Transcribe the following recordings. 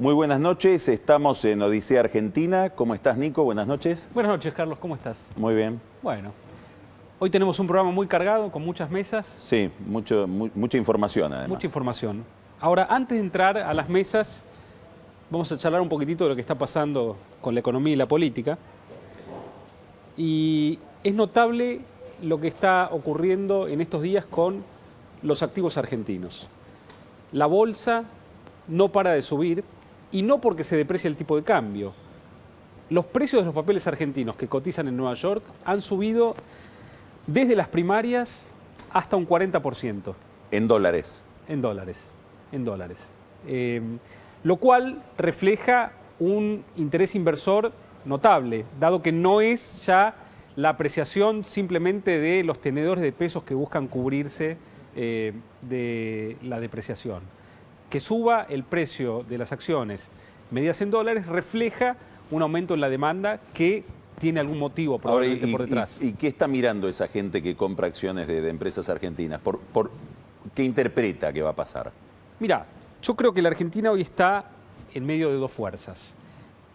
Muy buenas noches, estamos en Odisea Argentina. ¿Cómo estás, Nico? Buenas noches. Buenas noches, Carlos, ¿cómo estás? Muy bien. Bueno, hoy tenemos un programa muy cargado, con muchas mesas. Sí, mucha información además. Mucha información. Ahora, antes de entrar a las mesas, vamos a charlar un poquitito de lo que está pasando con la economía y la política. Y es notable lo que está ocurriendo en estos días con los activos argentinos. La bolsa no para de subir, y no porque se deprecie el tipo de cambio. Los precios de los papeles argentinos que cotizan en Nueva York han subido desde las primarias hasta un 40%. En dólares. En dólares. Lo cual refleja un interés inversor notable, dado que no es ya la apreciación simplemente de los tenedores de pesos que buscan cubrirse de la depreciación. Que suba el precio de las acciones medidas en dólares refleja un aumento en la demanda que tiene algún motivo probablemente por detrás. ¿Y qué está mirando esa gente que compra acciones de empresas argentinas? ¿Qué interpreta que va a pasar? Mira, yo creo que la Argentina hoy está en medio de dos fuerzas.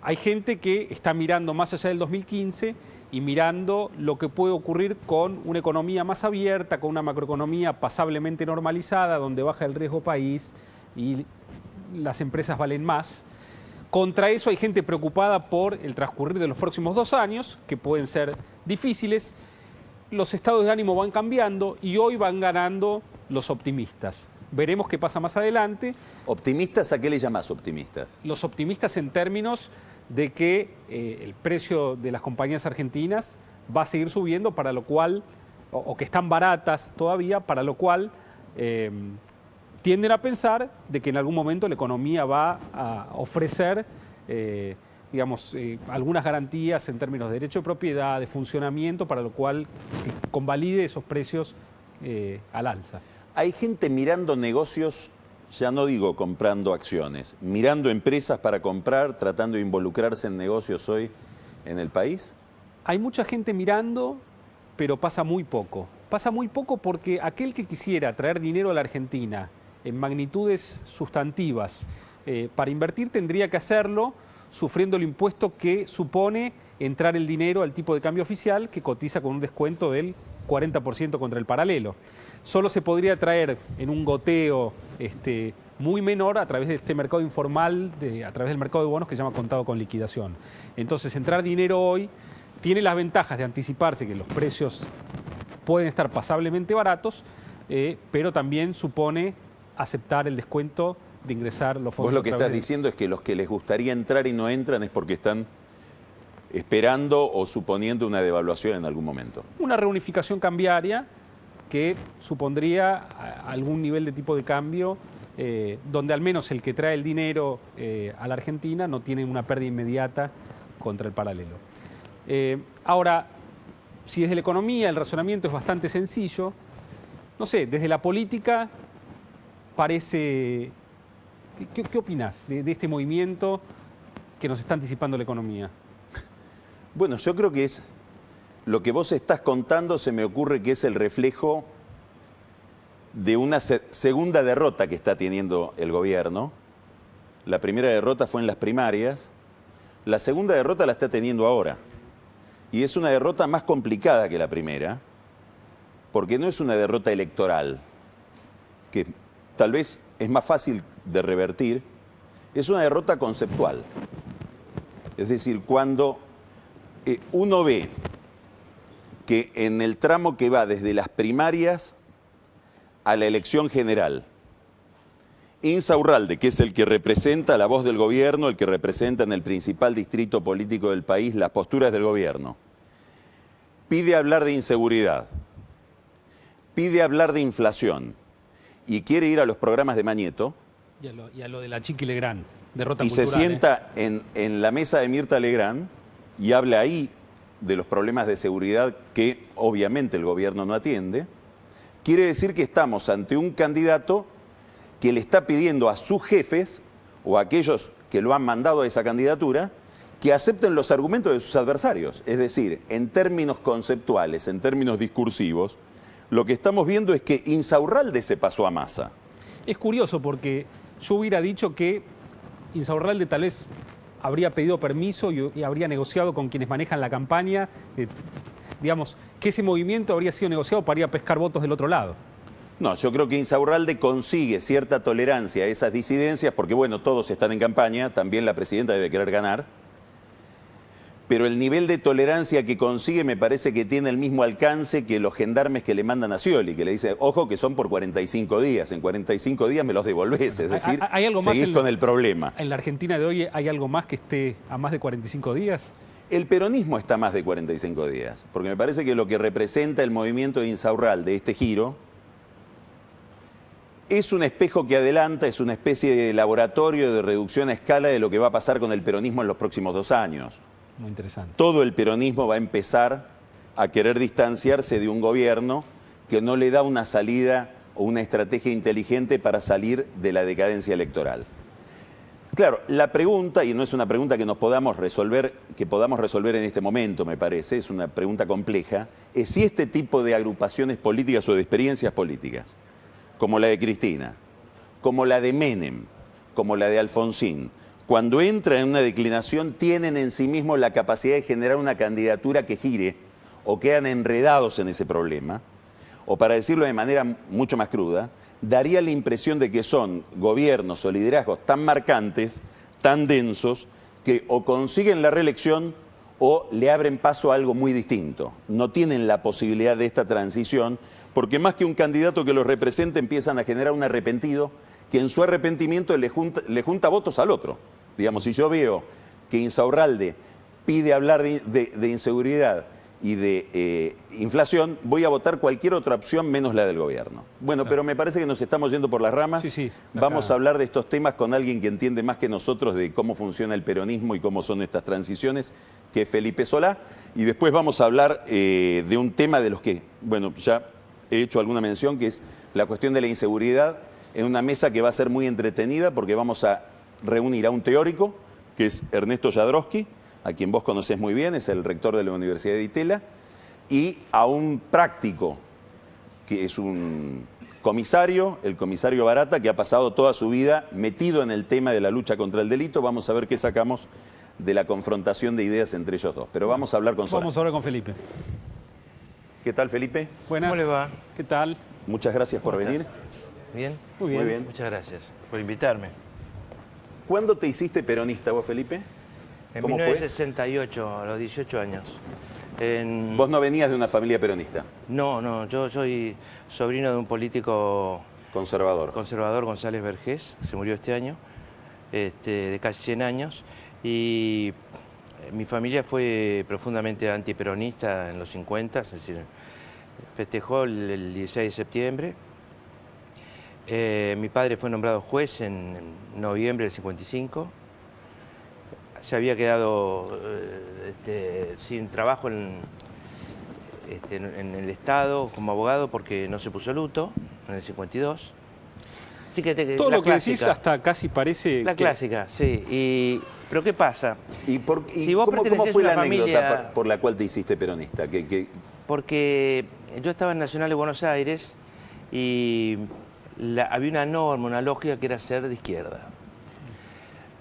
Hay gente que está mirando más allá del 2015 y mirando lo que puede ocurrir con una economía más abierta, con una macroeconomía pasablemente normalizada, donde baja el riesgo país y las empresas valen más. Contra eso hay gente preocupada por el transcurrir de los próximos 2 años, que pueden ser difíciles. Los estados de ánimo van cambiando y hoy van ganando los optimistas. Veremos qué pasa más adelante. ¿Optimistas a qué le llamás optimistas? Los optimistas en términos de que el precio de las compañías argentinas va a seguir subiendo, para lo cual, o que están baratas todavía, para lo cual tienden a pensar de que en algún momento la economía va a ofrecer, algunas garantías en términos de derecho de propiedad, de funcionamiento, para lo cual convalide esos precios al alza. Hay gente mirando negocios, ya no digo comprando acciones, mirando empresas para comprar, tratando de involucrarse en negocios hoy en el país. Hay mucha gente mirando, pero pasa muy poco. Pasa muy poco porque aquel que quisiera traer dinero a la Argentina en magnitudes sustantivas para invertir tendría que hacerlo sufriendo el impuesto que supone entrar el dinero al tipo de cambio oficial, que cotiza con un descuento del 40% contra el paralelo. Solo se podría traer en un goteo muy menor a través de este mercado informal, a través del mercado de bonos que se llama contado con liquidación. Entonces, entrar dinero hoy tiene las ventajas de anticiparse que los precios pueden estar pasablemente baratos, pero también supone aceptar el descuento de ingresar los fondos. Vos lo que estás diciendo es que los que les gustaría entrar y no entran es porque están esperando o suponiendo una devaluación en algún momento. Una reunificación cambiaria que supondría algún nivel de tipo de cambio donde al menos el que trae el dinero a la Argentina no tiene una pérdida inmediata contra el paralelo. Ahora, si desde la economía el razonamiento es bastante sencillo, no sé, desde la política parece... ¿Qué opinás de este movimiento que nos está anticipando la economía? Bueno, yo creo que es lo que vos estás contando, se me ocurre que es el reflejo de una segunda derrota que está teniendo el gobierno. La primera derrota fue en las primarias, la segunda derrota la está teniendo ahora. Y es una derrota más complicada que la primera, porque no es una derrota electoral, que tal vez es más fácil de revertir, es una derrota conceptual. Es decir, cuando uno ve que en el tramo que va desde las primarias a la elección general, Insaurralde, que es el que representa la voz del gobierno, el que representa en el principal distrito político del país las posturas del gobierno, pide hablar de inseguridad, pide hablar de inflación y quiere ir a los programas de Mañeto. Y a lo de la Chiqui Legrand, derrota y cultural. Se sienta en la mesa de Mirta Legrand y habla ahí de los problemas de seguridad que obviamente el gobierno no atiende. Quiere decir que estamos ante un candidato que le está pidiendo a sus jefes o a aquellos que lo han mandado a esa candidatura que acepten los argumentos de sus adversarios. Es decir, en términos conceptuales, en términos discursivos, lo que estamos viendo es que Insaurralde se pasó a Massa. Es curioso porque yo hubiera dicho que Insaurralde tal vez habría pedido permiso y habría negociado con quienes manejan la campaña, digamos, que ese movimiento habría sido negociado para ir a pescar votos del otro lado. No, yo creo que Insaurralde consigue cierta tolerancia a esas disidencias, porque bueno, todos están en campaña, también la presidenta debe querer ganar, pero el nivel de tolerancia que consigue me parece que tiene el mismo alcance que los gendarmes que le mandan a Scioli, que le dice, ojo que son por 45 días, en 45 días me los devolvés, es decir, ¿Hay algo más seguís con el problema. ¿En la Argentina de hoy hay algo más que esté a más de 45 días? El peronismo está a más de 45 días, porque me parece que lo que representa el movimiento de Insaurralde, este giro, es un espejo que adelanta, es una especie de laboratorio de reducción a escala de lo que va a pasar con el peronismo en los próximos 2 años. Muy interesante. Todo el peronismo va a empezar a querer distanciarse de un gobierno que no le da una salida o una estrategia inteligente para salir de la decadencia electoral. Claro, la pregunta, y no es una pregunta que podamos resolver en este momento, me parece, es una pregunta compleja, es si este tipo de agrupaciones políticas o de experiencias políticas, como la de Cristina, como la de Menem, como la de Alfonsín, cuando entran en una declinación tienen en sí mismos la capacidad de generar una candidatura que gire o quedan enredados en ese problema, o para decirlo de manera mucho más cruda, daría la impresión de que son gobiernos o liderazgos tan marcantes, tan densos, que o consiguen la reelección o le abren paso a algo muy distinto. No tienen la posibilidad de esta transición, porque más que un candidato que los represente, empiezan a generar un arrepentido que en su arrepentimiento le junta votos al otro. Digamos, si yo veo que Insaurralde pide hablar de inseguridad y de inflación, voy a votar cualquier otra opción menos la del gobierno. Bueno, claro. Pero me parece que nos estamos yendo por las ramas. Sí, vamos a hablar de estos temas con alguien que entiende más que nosotros de cómo funciona el peronismo y cómo son estas transiciones, que es Felipe Solá. Y después vamos a hablar de un tema de los que, bueno, ya he hecho alguna mención, que es la cuestión de la inseguridad, en una mesa que va a ser muy entretenida porque vamos a reunir a un teórico, que es Ernesto Jadrowski, a quien vos conocés muy bien, es el rector de la Universidad de Itela, y a un práctico, que es un comisario, el comisario Barata, que ha pasado toda su vida metido en el tema de la lucha contra el delito. Vamos a ver qué sacamos de la confrontación de ideas entre ellos dos. Pero vamos a hablar con Solá. Vamos a hablar con Felipe. ¿Qué tal, Felipe? Buenas. ¿Cómo le va? ¿Qué tal? Muchas gracias por venir. ¿Bien? Muy bien. Muy bien. Muchas gracias por invitarme. ¿Cuándo te hiciste peronista vos, Felipe? En ¿Cómo fue? 1968, a los 18 años. Vos no venías de una familia peronista. No, yo soy sobrino de un político conservador, González Vergés, que se murió este año, de casi 100 años. Y mi familia fue profundamente antiperonista en los 50, es decir, festejó el 16 de septiembre. Mi padre fue nombrado juez en noviembre del 55. Se había quedado sin trabajo en el Estado como abogado porque no se puso luto en el 52. Así que todo lo que decís hasta casi parece... La clásica, sí. Pero ¿qué pasa? Si vos ¿cómo fue la anécdota por la cual te hiciste peronista? Porque yo estaba en Nacional de Buenos Aires y había una norma, una lógica que era ser de izquierda.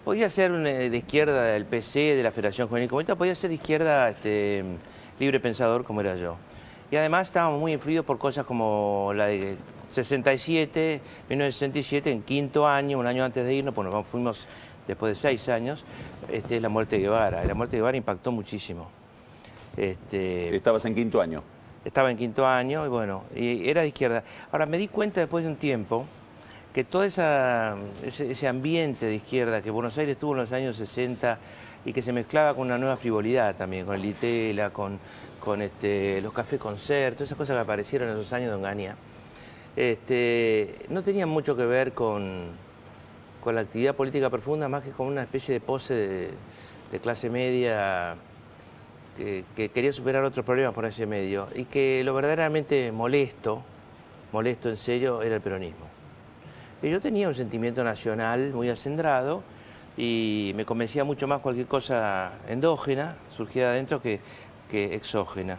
Podía ser de izquierda del PC, de la Federación Juvenil Comunista, podía ser de izquierda libre pensador como era yo. Y además estábamos muy influidos por cosas como la de 1967, en quinto año, un año antes de irnos, pues nos fuimos después de 6 años, la muerte de Guevara. Y la muerte de Guevara impactó muchísimo. ¿Estabas en quinto año? Estaba en quinto año y bueno, y era de izquierda. Ahora me di cuenta después de un tiempo que todo ese ambiente de izquierda que Buenos Aires tuvo en los años 60 y que se mezclaba con una nueva frivolidad también, con el Itela, con los cafés concert, todas esas cosas que aparecieron en esos años de Onganía, no tenían mucho que ver con la actividad política profunda, más que con una especie de pose de clase media que quería superar otros problemas por ese medio, y que lo verdaderamente molesto en serio, era el peronismo. Y yo tenía un sentimiento nacional muy acendrado y me convencía mucho más cualquier cosa endógena, surgida adentro, que exógena.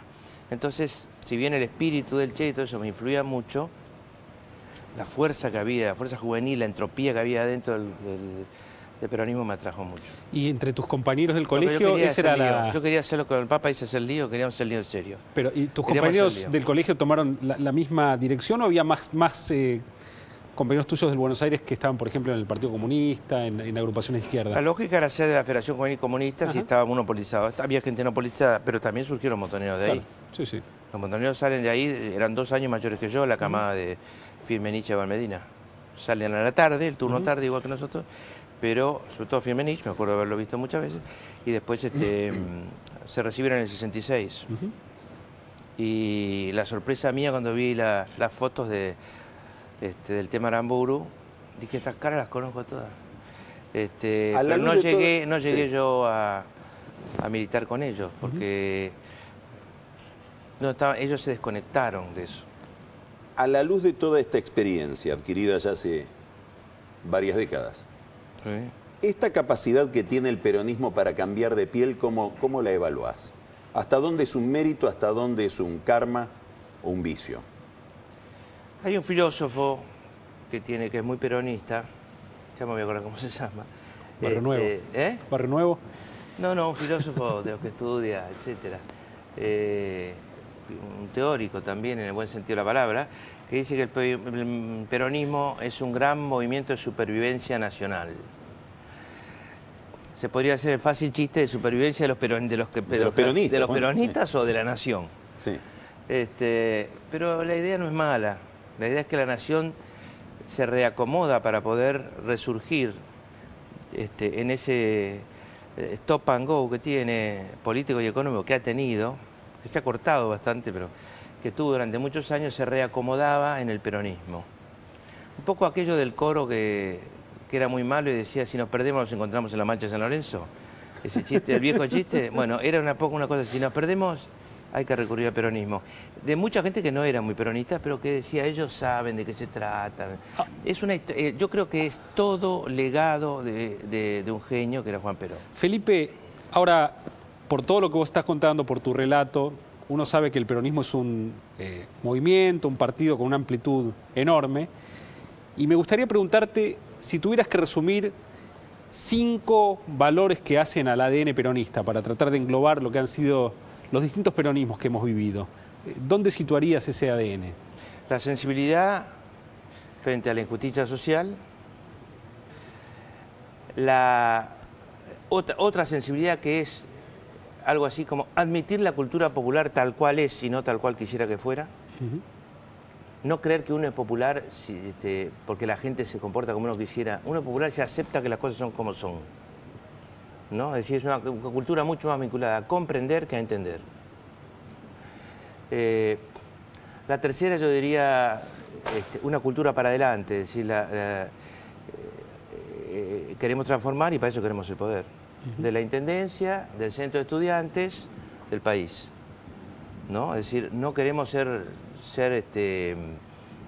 Entonces, si bien el espíritu del Che y todo eso me influía mucho, la fuerza que había, la fuerza juvenil, la entropía que había dentro el peronismo me atrajo mucho. Y entre tus compañeros del Lo que yo colegio, quería esa hacer era lío. la... Yo quería hacerlo con el Papa, hice hacer lío, queríamos hacer lío en serio. Pero, ¿y tus Queríamos hacer compañeros lío. del colegio tomaron la misma dirección o había más compañeros tuyos del Buenos Aires que estaban, por ejemplo, en el Partido Comunista, en agrupaciones de izquierda? La lógica era ser de la Federación Juvenil Comunista si Ajá. estaba monopolizado. Había gente no politizada, pero también surgieron montoneros de ahí. Claro. Sí, sí. Los montoneros salen de ahí, eran 2 años mayores que yo, la camada de Firmenich y Valmedina. Salen a la tarde, el turno tarde, igual que nosotros, pero sobre todo Firmenich, me acuerdo de haberlo visto muchas veces, y después se recibieron en el 66. Y la sorpresa mía cuando vi las fotos del tema Aramburu, dije, estas caras las conozco todas. Pero no llegué yo a militar con ellos, porque ellos se desconectaron de eso. A la luz de toda esta experiencia adquirida ya hace varias décadas, ¿Sí? esta capacidad que tiene el peronismo para cambiar de piel, ¿cómo la evaluás? ¿Hasta dónde es un mérito, hasta dónde es un karma o un vicio? Hay un filósofo que es muy peronista, ya me voy a acordar cómo se llama. Barrio Nuevo. Barrio Nuevo. No, un filósofo de los que estudia, etcétera. Un teórico también, en el buen sentido de la palabra, que dice que el peronismo es un gran movimiento de supervivencia nacional. Se podría hacer el fácil chiste de supervivencia de los peronistas o de la nación. Sí. Pero la idea no es mala. La idea es que la nación se reacomoda para poder resurgir en ese stop and go que tiene político y económico que ha tenido, que se ha cortado bastante, pero que tuvo durante muchos años, se reacomodaba en el peronismo. Un poco aquello del coro que era muy malo y decía, si nos perdemos nos encontramos en la Mancha de San Lorenzo. Ese chiste, el viejo chiste, bueno, era una cosa, si nos perdemos hay que recurrir al peronismo. De mucha gente que no era muy peronista, pero que decía, ellos saben de qué se trata. Yo creo que es todo legado de un genio que era Juan Perón. Felipe, ahora, por todo lo que vos estás contando, por tu relato, uno sabe que el peronismo es un movimiento, un partido con una amplitud enorme. Y me gustaría preguntarte, si tuvieras que resumir 5 valores que hacen al ADN peronista, para tratar de englobar lo que han sido los distintos peronismos que hemos vivido, ¿dónde situarías ese ADN? La sensibilidad frente a la injusticia social, otra sensibilidad que es algo así como admitir la cultura popular tal cual es y no tal cual quisiera que fuera. No creer que uno es popular porque la gente se comporta como uno quisiera. Uno es popular se acepta que las cosas son como son, ¿no? Es decir, es una cultura mucho más vinculada a comprender que a entender. La tercera, yo diría, una cultura para adelante. Es decir, queremos transformar y para eso queremos el poder. De la intendencia, del centro de estudiantes, del país, ¿no? Es decir, no queremos ser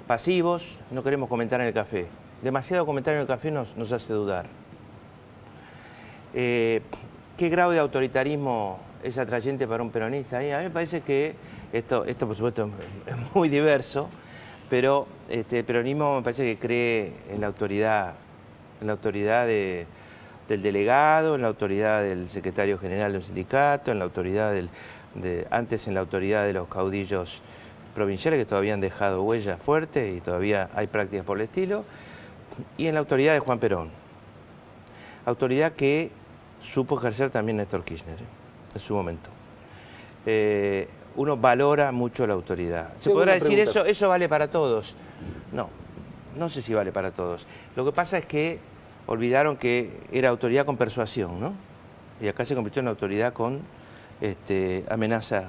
pasivos, no queremos comentar en el café. Demasiado comentar en el café nos hace dudar. ¿Qué grado de autoritarismo es atrayente para un peronista? Y a mí me parece que esto por supuesto es muy diverso, pero el peronismo me parece que cree en la autoridad del delegado, en la autoridad del secretario general de un sindicato, en la autoridad antes en la autoridad de los caudillos provinciales que todavía han dejado huellas fuertes y todavía hay prácticas por el estilo, y en la autoridad de Juan Perón. Autoridad que supo ejercer también Néstor Kirchner en su momento. Uno valora mucho la autoridad. Se podrá decir, eso vale para todos. No sé si vale para todos. Lo que pasa es que olvidaron que era autoridad con persuasión, ¿no? Y acá se convirtió en autoridad con amenaza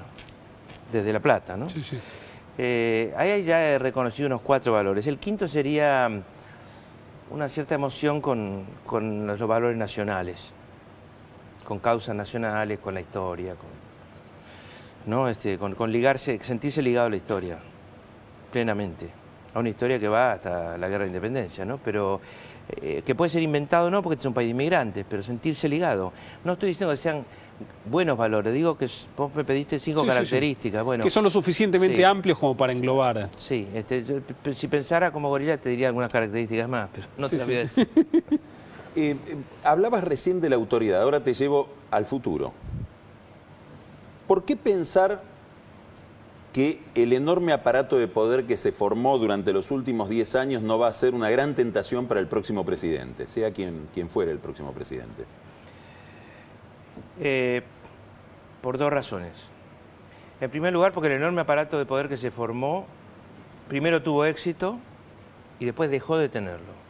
desde La Plata, ¿no? Sí, sí. Ahí ya he reconocido unos 4 valores. El quinto sería una cierta emoción con los valores nacionales, con causas nacionales, con la historia, ¿no? Con sentirse ligado a la historia, plenamente. A una historia que va hasta la Guerra de Independencia, ¿no? Pero que puede ser inventado, no, porque este es un país de inmigrantes, pero sentirse ligado. No estoy diciendo que sean buenos valores, digo que vos me pediste 5 características. Sí. Bueno, que son lo suficientemente amplios como para englobar. Sí, si pensara como gorila te diría algunas características más, pero no te las voy a decir. Hablabas recién de la autoridad, ahora te llevo al futuro. ¿Por qué pensar que el enorme aparato de poder que se formó durante los últimos 10 años no va a ser una gran tentación para el próximo presidente, sea quien fuere el próximo presidente? Por dos razones. En primer lugar, porque el enorme aparato de poder que se formó, primero tuvo éxito y después dejó de tenerlo.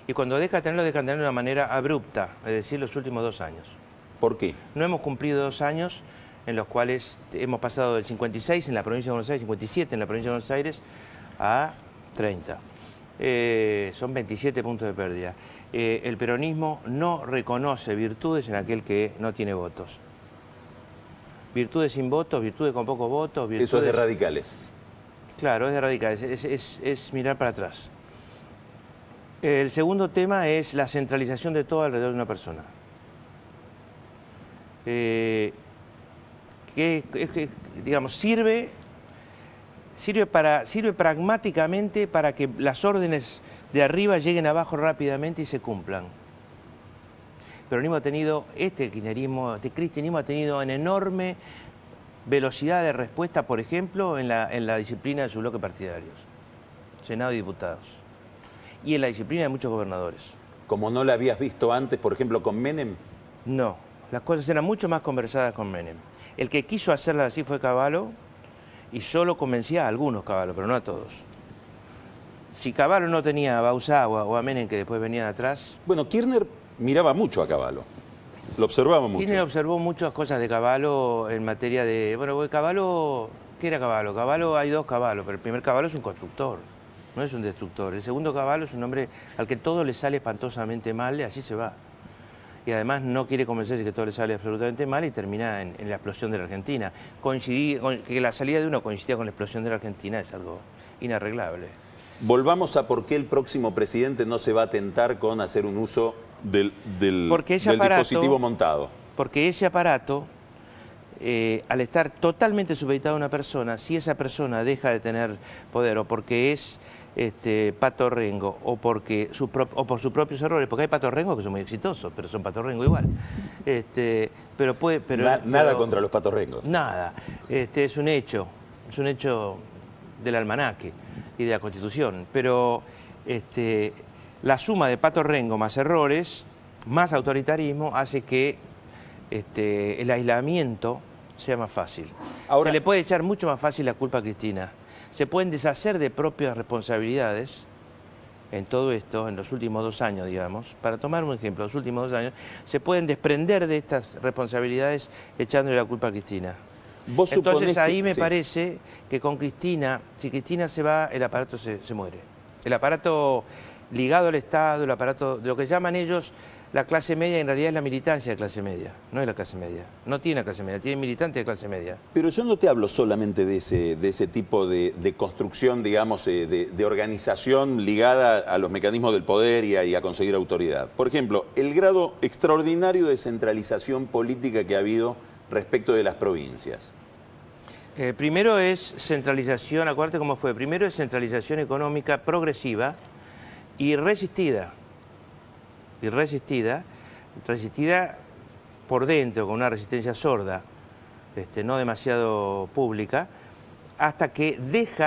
Y cuando deja de tenerlo de una manera abrupta, es decir, los últimos 2 años. ¿Por qué? No hemos cumplido 2 años en los cuales hemos pasado del 56 en la provincia de Buenos Aires, 57 en la provincia de Buenos Aires, a 30. Son 27 puntos de pérdida. El peronismo no reconoce virtudes en aquel que no tiene votos. Virtudes sin votos, virtudes con pocos votos. Virtudes... Eso es de radicales. Claro, es de radicales, es mirar para atrás. El segundo tema es la centralización de todo alrededor de una persona. Digamos, sirve pragmáticamente para que las órdenes de arriba lleguen abajo rápidamente y se cumplan. El peronismo ha tenido, este cristianismo ha tenido una enorme velocidad de respuesta, por ejemplo, en la disciplina de sus bloques partidarios, Senado y diputados, y en la disciplina de muchos gobernadores. ¿Como no la habías visto antes, por ejemplo, con Menem? No, las cosas eran mucho más conversadas con Menem. El que quiso hacerlas así fue Cavallo, y solo convencía a algunos Cavallo, pero no a todos. Si Cavallo no tenía a Bauzá o a Menem, que después venían atrás... Bueno, Kirchner miraba mucho a Cavallo, lo observaba mucho. Kirchner observó muchas cosas de Cavallo en materia de... Bueno, Cavallo, ¿qué era Cavallo? Cavallo, hay 2 Cavallo, pero el primer Cavallo es un constructor, no es un destructor. El segundo Cavallo es un hombre al que todo le sale espantosamente mal y así se va. Y además no quiere convencerse que todo le sale absolutamente mal y termina en la explosión de la Argentina. Que la salida de uno coincidía con la explosión de la Argentina es algo inarreglable. Volvamos a por qué el próximo presidente no se va a tentar con hacer un uso del dispositivo montado. Porque ese aparato, al estar totalmente supeditado a una persona, si esa persona deja de tener poder o porque es Pato Rengo o por sus propios errores, porque hay Pato Rengo que son muy exitosos, pero son Pato Rengo igual. Nada contra los Pato Rengos. Nada. Es un hecho del almanaque y de la Constitución, pero la suma de Pato Rengo más errores, más autoritarismo, hace que el aislamiento sea más fácil. Ahora, se le puede echar mucho más fácil la culpa a Cristina. Se pueden deshacer de propias responsabilidades en todo esto, en los últimos 2 años, digamos. Para tomar un ejemplo, los últimos 2 años, se pueden desprender de estas responsabilidades echándole la culpa a Cristina. Entonces ahí me parece que con Cristina, si Cristina se va, el aparato se muere. El aparato ligado al Estado, el aparato de lo que llaman ellos la clase media, en realidad es la militancia de clase media, no es la clase media. No tiene la clase media, tiene militantes de clase media. Pero yo no te hablo solamente de ese tipo de construcción, digamos, de organización ligada a los mecanismos del poder y a conseguir autoridad. Por ejemplo, el grado extraordinario de centralización política que ha habido respecto de las provincias. Primero es centralización, acuérdate cómo fue, primero es centralización económica progresiva y resistida por dentro, con una resistencia sorda, no demasiado pública, hasta que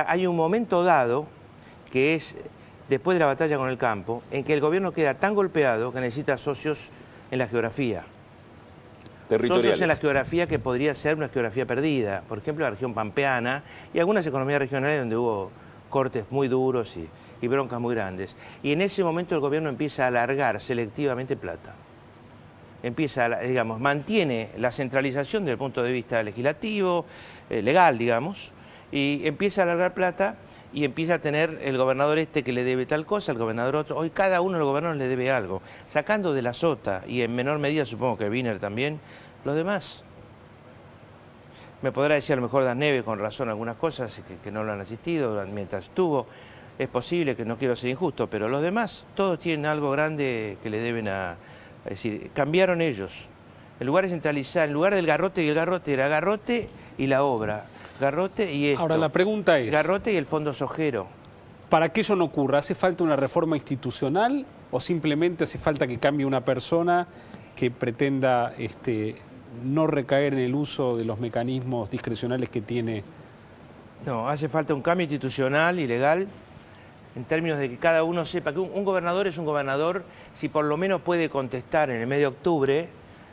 hay un momento dado, que es después de la batalla con el campo, en que el gobierno queda tan golpeado que necesita socios en la geografía. Socios en la geografía que podría ser una geografía perdida, por ejemplo la región pampeana y algunas economías regionales donde hubo cortes muy duros y broncas muy grandes. Y en ese momento el gobierno empieza a alargar selectivamente plata. Mantiene la centralización desde el punto de vista legislativo, legal, digamos, y empieza a alargar plata y empieza a tener el gobernador que le debe tal cosa, el gobernador otro. Hoy cada uno de los gobernadores le debe algo, sacando de la sota, y en menor medida supongo que Wiener también, los demás. Me podrá decir a lo mejor Dan Neves con razón algunas cosas que no lo han asistido mientras estuvo. Es posible, que no quiero ser injusto, pero los demás, todos tienen algo grande que le deben es decir, cambiaron ellos. En lugar de centralizar, en lugar del garrote y el garrote, era garrote y la obra. Garrote y esto. Ahora la pregunta es... Garrote y el fondo sojero. Para que eso no ocurra, ¿hace falta una reforma institucional ¿O simplemente hace falta que cambie una persona que pretenda no recaer en el uso de los mecanismos discrecionales que tiene? No, hace falta un cambio institucional y legal en términos de que cada uno sepa que un gobernador es un gobernador si por lo menos puede contestar en el mes de octubre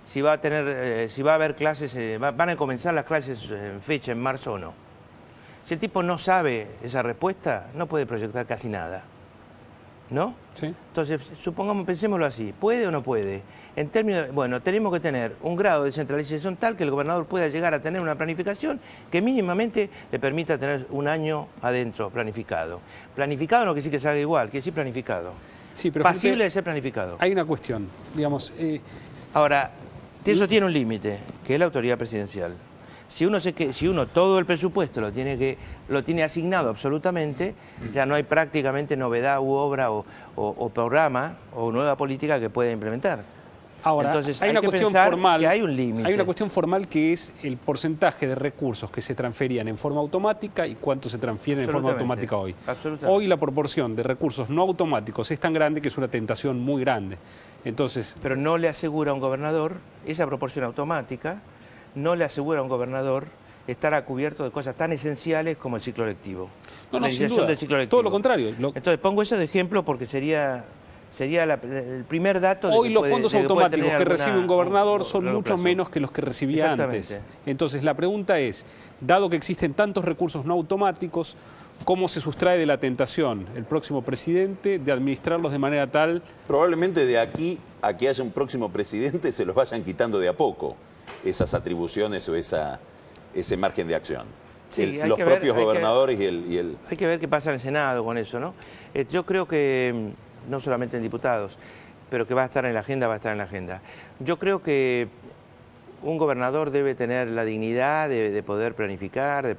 si va a haber clases, van a comenzar las clases en fecha, en marzo o no. Si el tipo no sabe esa respuesta, no puede proyectar casi nada, ¿no? Sí. Entonces, pensémoslo así, ¿puede o no puede? En términos, bueno, tenemos que tener un grado de descentralización tal que el gobernador pueda llegar a tener una planificación que mínimamente le permita tener un año adentro planificado. Planificado no quiere decir que salga igual, quiere decir planificado. Sí, pero pasible Felipe, de ser planificado. hay una cuestión, digamos... Ahora, eso tiene un límite, que es la autoridad presidencial. Si uno todo el presupuesto lo tiene asignado absolutamente, ya no hay prácticamente novedad u obra o programa o nueva política que pueda implementar. Ahora, entonces, hay una que cuestión pensar formal. que hay un límite. Hay una cuestión formal que es el porcentaje de recursos que se transferían en forma automática y cuánto se transfieren en forma automática hoy. Hoy la proporción de recursos no automáticos es tan grande que es una tentación muy grande. Entonces, pero no le asegura a un gobernador esa proporción automática, no le asegura a un gobernador estar a cubierto de cosas tan esenciales como el ciclo lectivo. No, sin duda. Del ciclo lectivo. Todo lo contrario. Entonces pongo eso de ejemplo porque sería el primer dato de hoy que los fondos automáticos que recibe un gobernador son mucho plazo. menos que los que recibía antes. Entonces la pregunta es, dado que existen tantos recursos no automáticos, ¿cómo se sustrae de la tentación el próximo presidente de administrarlos de manera tal? Probablemente de aquí a que haya un próximo presidente se los vayan quitando de a poco esas atribuciones o ese margen de acción. Sí, Los propios gobernadores y el... Hay que ver qué pasa en el Senado con eso, ¿no? Yo creo que, no solamente en diputados, pero que va a estar en la agenda, Yo creo que un gobernador debe tener la dignidad de poder planificar,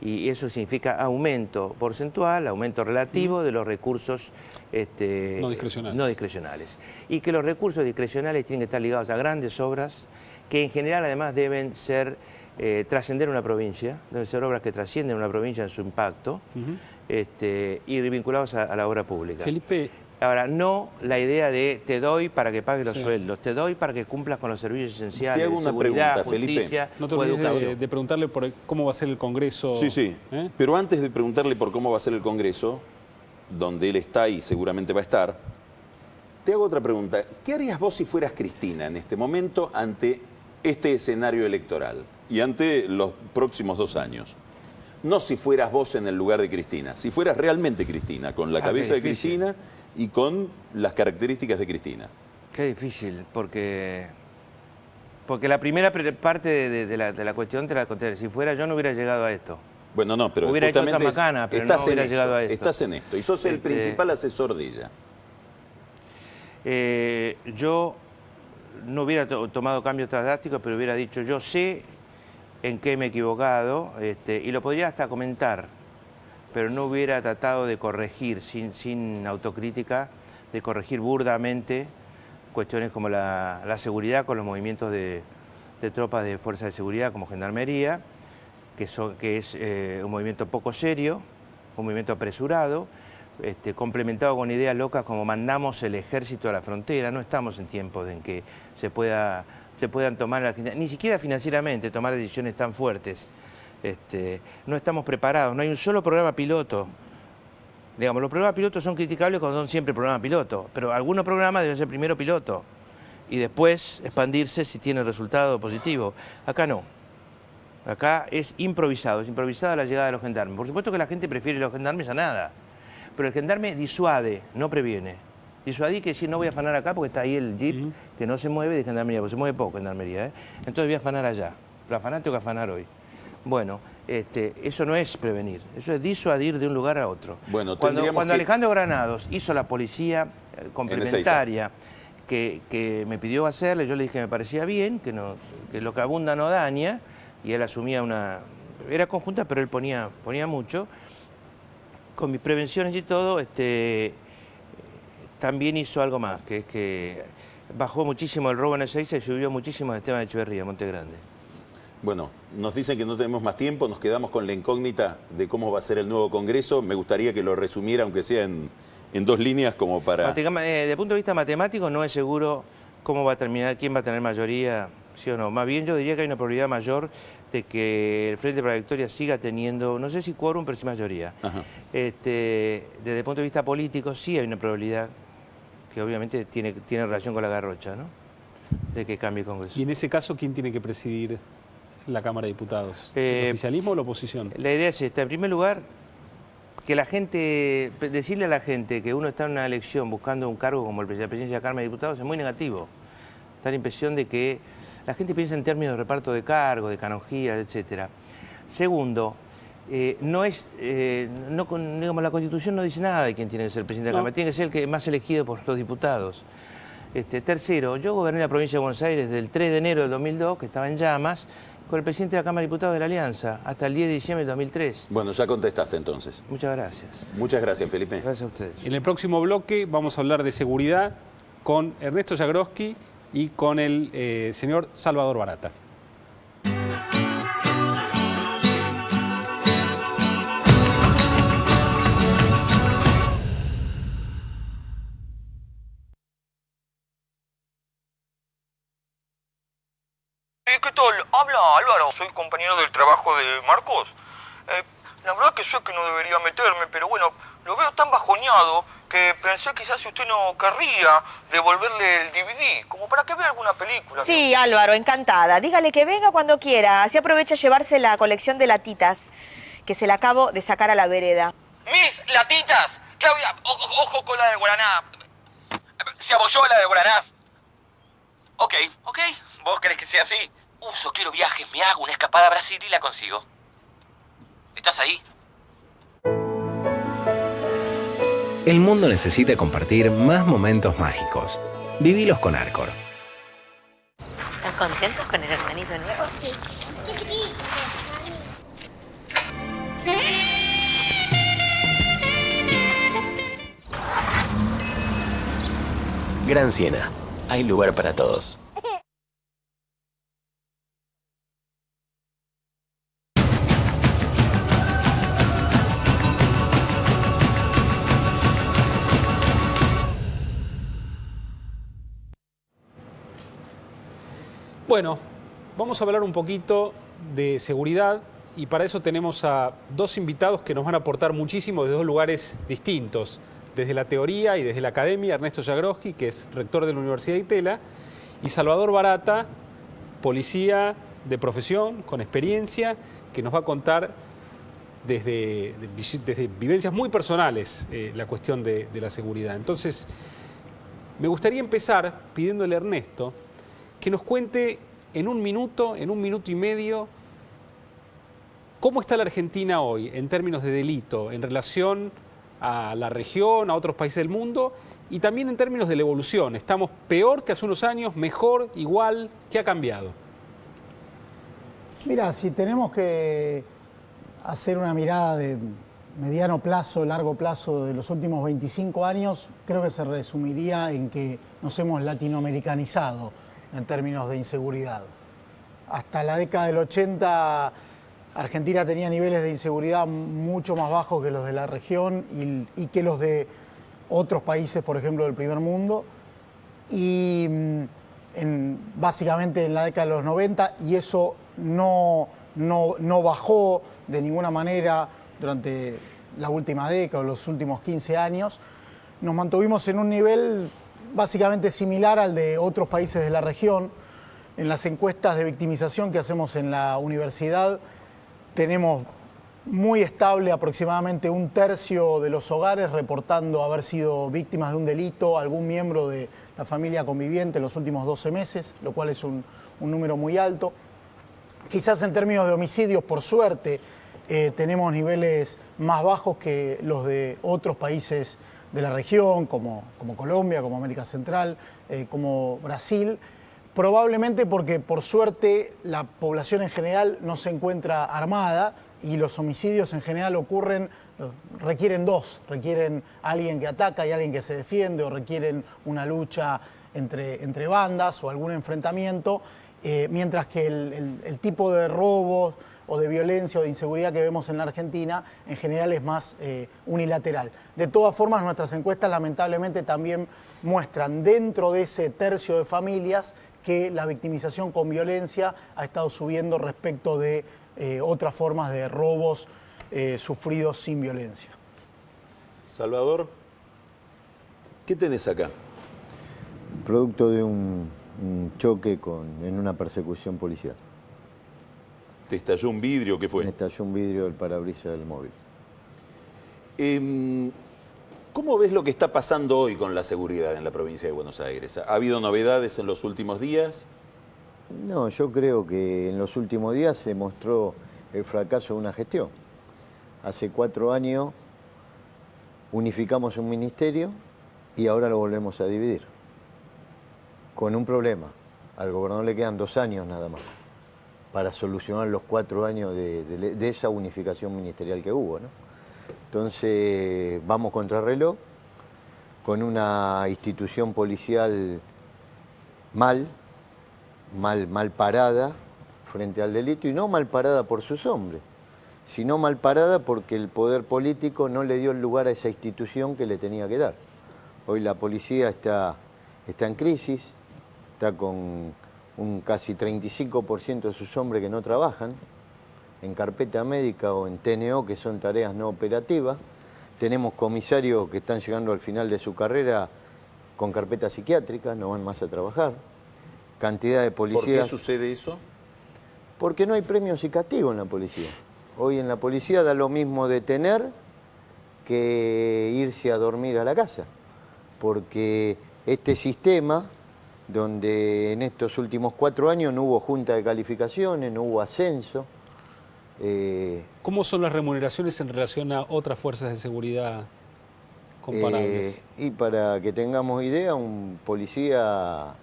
y eso significa aumento porcentual, aumento relativo de los recursos no discrecionales. Y que los recursos discrecionales tienen que estar ligados a grandes obras, que en general además deben ser trascender una provincia, deben ser obras que trascienden una provincia en su impacto, y vinculados a la obra pública. Felipe... Ahora, no la idea de te doy para que pagues los sueldos, te doy para que cumplas con los servicios esenciales, te hago una seguridad, pregunta, justicia, Felipe. No te olvides de preguntarle por cómo va a ser el Congreso. Sí. Pero antes de preguntarle por cómo va a ser el Congreso, donde él está y seguramente va a estar, te hago otra pregunta. ¿Qué harías vos si fueras Cristina en este momento ante este escenario electoral y ante los próximos 2 años? No si fueras vos en el lugar de Cristina, si fueras realmente Cristina, con la cabeza de Cristina y con las características de Cristina. Qué difícil, porque la primera parte de la cuestión te la conté. Si fuera yo no hubiera llegado a esto. Bueno, no, pero hubiera hecho justamente otra macana, pero no hubiera llegado a esto. Estás en esto y sos el principal asesor de ella. Yo no hubiera tomado cambios tan drásticos, pero hubiera dicho, yo sé en qué me he equivocado, y lo podría hasta comentar, pero no hubiera tratado de corregir sin autocrítica, de corregir burdamente cuestiones como la seguridad con los movimientos de tropas de fuerzas de seguridad como Gendarmería, que es un movimiento poco serio, un movimiento apresurado, complementado con ideas locas como mandamos el ejército a la frontera. No estamos en tiempos en que se puedan tomar, ni siquiera financieramente, tomar decisiones tan fuertes. No estamos preparados, no hay un solo programa piloto. Digamos, los programas pilotos son criticables cuando son siempre programas piloto, pero algunos programas deben ser primero piloto y después expandirse si tiene resultado positivo. Acá no. Acá es improvisada la llegada de los gendarmes. Por supuesto que la gente prefiere los gendarmes a nada, pero el gendarme disuade, no previene. Disuadí que decir no voy a afanar acá porque está ahí el jeep que no se mueve de gendarmería, porque se mueve poco gendarmería, entonces voy a afanar allá. Pero afanar tengo que afanar hoy. Bueno, eso no es prevenir, eso es disuadir de un lugar a otro. Bueno, cuando Alejandro Granados hizo la policía complementaria que me pidió hacerle, yo le dije que me parecía bien, que lo que abunda no daña, y él asumía era conjunta, pero él ponía mucho. Con mis prevenciones y todo, también hizo algo más, que es que bajó muchísimo el robo en Ezeiza y subió muchísimo en Esteban Echeverría, Monte Grande. Bueno, nos dicen que no tenemos más tiempo, nos quedamos con la incógnita de cómo va a ser el nuevo Congreso. Me gustaría que lo resumiera, aunque sea en en 2 líneas como para... Desde el punto de vista matemático no es seguro cómo va a terminar, quién va a tener mayoría, sí o no. Más bien yo diría que hay una probabilidad mayor de que el Frente para la Victoria siga teniendo, no sé si quórum, pero sí mayoría. Desde el punto de vista político sí hay una probabilidad que obviamente tiene relación con la garrocha, ¿no? De que cambie el Congreso. Y en ese caso, ¿quién tiene que presidir la Cámara de Diputados? ¿El oficialismo o la oposición? La idea es esta. En primer lugar, que la gente, decirle a la gente que uno está en una elección buscando un cargo como el de la presidencia de la Cámara de Diputados es muy negativo. Da la impresión de que la gente piensa en términos de reparto de cargos, de canonjías, etc. Segundo, digamos, la Constitución no dice nada de quién tiene que ser el presidente de la Cámara, tiene que ser el que más elegido por los diputados. Tercero, yo goberné la provincia de Buenos Aires desde el 3 de enero del 2002, que estaba en llamas, con el presidente de la Cámara de Diputados de la Alianza, hasta el 10 de diciembre del 2003. Bueno, ya contestaste entonces. Muchas gracias. Muchas gracias, Felipe. Gracias a ustedes. En el próximo bloque vamos a hablar de seguridad con Ernesto Jagroski y con el señor Salvador Barata. ¿Qué tal? Habla Álvaro, soy compañero del trabajo de Marcos. La verdad que sé que no debería meterme, pero bueno, lo veo tan bajoneado que pensé quizás si usted no querría devolverle el DVD, como para que vea alguna película. Sí, Álvaro, encantada. Dígale que venga cuando quiera, así aprovecha a llevarse la colección de latitas, que se la acabo de sacar a la vereda. ¡Mis latitas! Claudia, ojo con la de Guaraná. ¿Se abolló la de Guaraná? Ok. ¿Vos querés que sea así? Uso, quiero viajes, me hago una escapada a Brasil y la consigo. ¿Estás ahí? El mundo necesita compartir más momentos mágicos. Vivilos con Arcor. ¿Están contentos con el hermanito nuevo? Gran Siena. Hay lugar para todos. Bueno, vamos a hablar un poquito de seguridad y para eso tenemos a 2 invitados que nos van a aportar muchísimo de 2 lugares distintos. Desde la teoría y desde la academia, Ernesto Jagroski, que es rector de la Universidad de Itela, y Salvador Barata, policía de profesión, con experiencia, que nos va a contar desde vivencias muy personales la cuestión de la seguridad. Entonces, me gustaría empezar pidiéndole a Ernesto que nos cuente en un minuto y medio, cómo está la Argentina hoy en términos de delito en relación a la región, a otros países del mundo y también en términos de la evolución. ¿Estamos peor que hace unos años, mejor, igual? ¿Qué ha cambiado? Mira, si tenemos que hacer una mirada de mediano plazo, largo plazo de los últimos 25 años, creo que se resumiría en que nos hemos latinoamericanizado en términos de inseguridad. Hasta la década del 80, Argentina tenía niveles de inseguridad mucho más bajos que los de la región y que los de otros países, por ejemplo, del primer mundo. Y básicamente en la década de los 90, y eso no bajó de ninguna manera durante la última década o los últimos 15 años. Nos mantuvimos en un nivel básicamente similar al de otros países de la región. En las encuestas de victimización que hacemos en la universidad, tenemos muy estable aproximadamente 1/3 de los hogares reportando haber sido víctimas de un delito, algún miembro de la familia conviviente en los últimos 12 meses, lo cual es un número muy alto. Quizás en términos de homicidios, por suerte, tenemos niveles más bajos que los de otros países de la región, como Colombia, como América Central, como Brasil, probablemente porque por suerte la población en general no se encuentra armada y los homicidios en general requieren 2, requieren alguien que ataca y alguien que se defiende, o requieren una lucha entre bandas o algún enfrentamiento, mientras que el tipo de robos o de violencia o de inseguridad que vemos en la Argentina, en general es más unilateral. De todas formas, nuestras encuestas lamentablemente también muestran dentro de ese tercio de familias que la victimización con violencia ha estado subiendo respecto de otras formas de robos sufridos sin violencia. Salvador, ¿qué tenés acá? Producto de un choque en una persecución policial. ¿Te estalló un vidrio? ¿Qué fue? Me estalló un vidrio del parabrisas del móvil. ¿Cómo ves lo que está pasando hoy con la seguridad en la provincia de Buenos Aires? ¿Ha habido novedades en los últimos días? No, yo creo que en los últimos días se mostró el fracaso de una gestión. Hace 4 años unificamos un ministerio y ahora lo volvemos a dividir. Con un problema. Al gobernador le quedan 2 años nada más para solucionar los 4 años de esa unificación ministerial que hubo, ¿no? Entonces vamos contra reloj, con una institución policial mal parada frente al delito, y no mal parada por sus hombres, sino mal parada porque el poder político no le dio el lugar a esa institución que le tenía que dar. Hoy la policía está en crisis, está con un casi 35% de sus hombres que no trabajan, en carpeta médica o en TNO, que son tareas no operativas. Tenemos comisarios que están llegando al final de su carrera con carpeta psiquiátrica, no van más a trabajar. Cantidad de policías... ¿Por qué sucede eso? Porque no hay premios y castigos en la policía. Hoy en la policía da lo mismo detener que irse a dormir a la casa. Porque este sistema, donde en estos últimos 4 años no hubo junta de calificaciones, no hubo ascenso. ¿Cómo son las remuneraciones en relación a otras fuerzas de seguridad comparables? Y para que tengamos idea, un policía,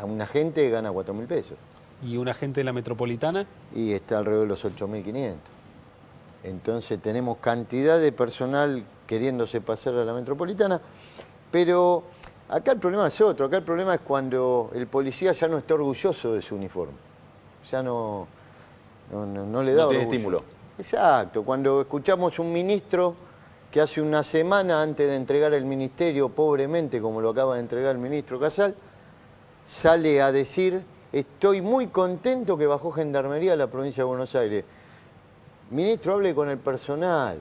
un agente gana 4.000 pesos. ¿Y un agente de la metropolitana? Y está alrededor de los 8.500. Entonces tenemos cantidad de personal queriéndose pasar a la metropolitana, pero acá el problema es otro. Acá el problema es cuando el policía ya no está orgulloso de su uniforme. Ya no le da tiene orgullo. estímulo. Exacto. Cuando escuchamos un ministro que hace una semana antes de entregar el ministerio, pobremente, como lo acaba de entregar el ministro Casal, sale a decir: estoy muy contento que bajó Gendarmería a la provincia de Buenos Aires. Ministro, hable con el personal.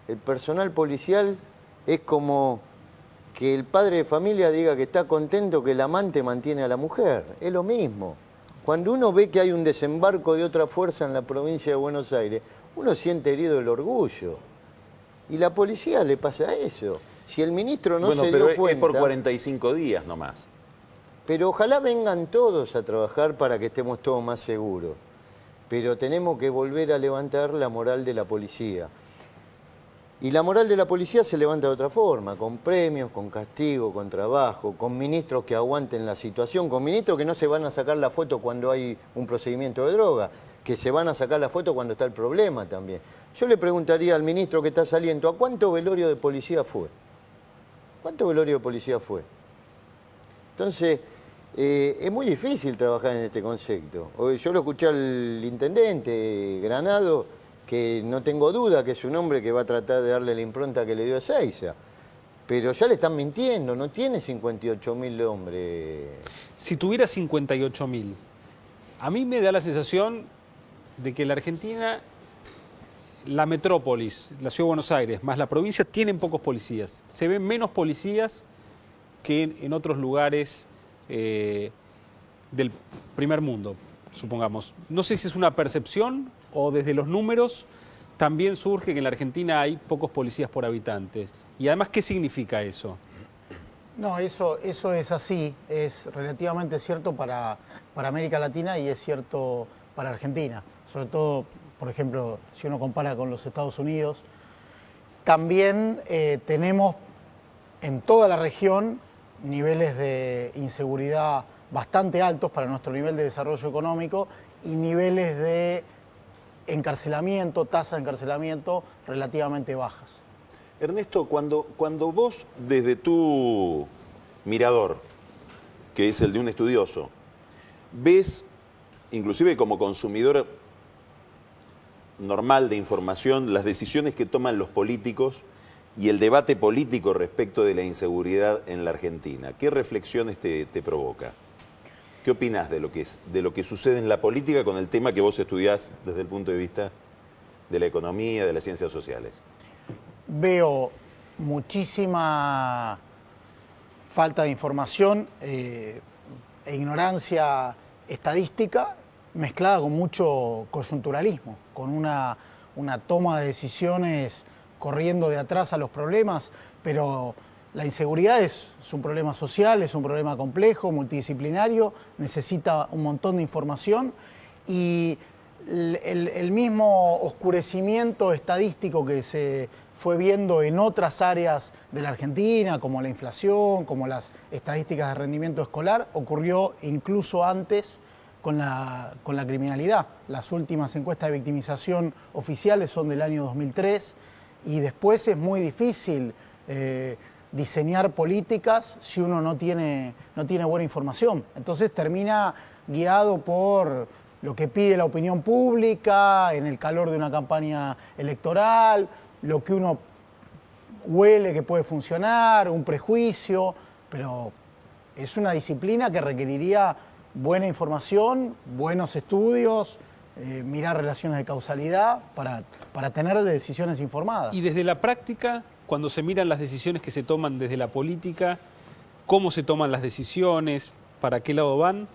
El personal policial es como que el padre de familia diga que está contento que el amante mantiene a la mujer. Es lo mismo. Cuando uno ve que hay un desembarco de otra fuerza en la provincia de Buenos Aires, uno siente herido el orgullo. Y la policía le pasa eso. Si el ministro no se dio cuenta... es por 45 días nomás. Pero ojalá vengan todos a trabajar para que estemos todos más seguros. Pero tenemos que volver a levantar la moral de la policía. Y la moral de la policía se levanta de otra forma, con premios, con castigo, con trabajo, con ministros que aguanten la situación, con ministros que no se van a sacar la foto cuando hay un procedimiento de droga, que se van a sacar la foto cuando está el problema también. Yo le preguntaría al ministro que está saliendo, ¿a cuánto velorio de policía fue? ¿Cuánto velorio de policía fue? Entonces, es muy difícil trabajar en este concepto. Yo lo escuché al intendente Granado, que no tengo duda que es un hombre que va a tratar de darle la impronta que le dio a Ezeiza. Pero ya le están mintiendo, no tiene 58.000 hombres. Si tuviera 58.000, a mí me da la sensación de que la Argentina, la metrópolis, la Ciudad de Buenos Aires, más la provincia, tienen pocos policías. Se ven menos policías que en otros lugares del primer mundo, supongamos. No sé si es una percepción o desde los números también surge que en la Argentina hay pocos policías por habitantes. Y además, ¿qué significa eso? No, eso es así, es relativamente cierto para América Latina y es cierto para Argentina. Sobre todo, por ejemplo, si uno compara con los Estados Unidos. También tenemos en toda la región niveles de inseguridad bastante altos para nuestro nivel de desarrollo económico y niveles de encarcelamiento, tasas de encarcelamiento relativamente bajas. Ernesto, cuando vos desde tu mirador, que es el de un estudioso, ves, inclusive como consumidor, normal de información, las decisiones que toman los políticos y el debate político respecto de la inseguridad en la Argentina. ¿Qué reflexiones te provoca? ¿Qué opinás de lo que sucede en la política con el tema que vos estudiás desde el punto de vista de la economía, de las ciencias sociales? Veo muchísima falta de información e ignorancia estadística mezclada con mucho coyunturalismo, con una toma de decisiones corriendo de atrás a los problemas, pero la inseguridad es un problema social, es un problema complejo, multidisciplinario, necesita un montón de información y el mismo oscurecimiento estadístico que se fue viendo en otras áreas de la Argentina, como la inflación, como las estadísticas de rendimiento escolar, ocurrió incluso antes con la criminalidad. Las últimas encuestas de victimización oficiales son del año 2003 y después es muy difícil diseñar políticas si uno no tiene buena información. Entonces termina guiado por lo que pide la opinión pública en el calor de una campaña electoral, lo que uno huele que puede funcionar, un prejuicio, pero es una disciplina que requeriría buena información, buenos estudios, mirar relaciones de causalidad para tener decisiones informadas. Y desde la práctica, cuando se miran las decisiones que se toman desde la política, ¿cómo se toman las decisiones? ¿Para qué lado van?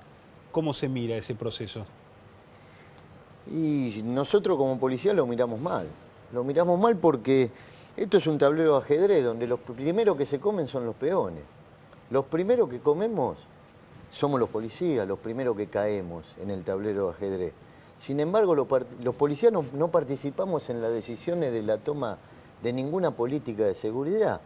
¿Cómo se mira ese proceso? Y nosotros como policía lo miramos mal. Lo miramos mal porque esto es un tablero de ajedrez donde los primeros que se comen son los peones. Los primeros que comemos somos los policías, los primeros que caemos en el tablero de ajedrez. Sin embargo, los policías no participamos en las decisiones de la toma de ninguna política de seguridad.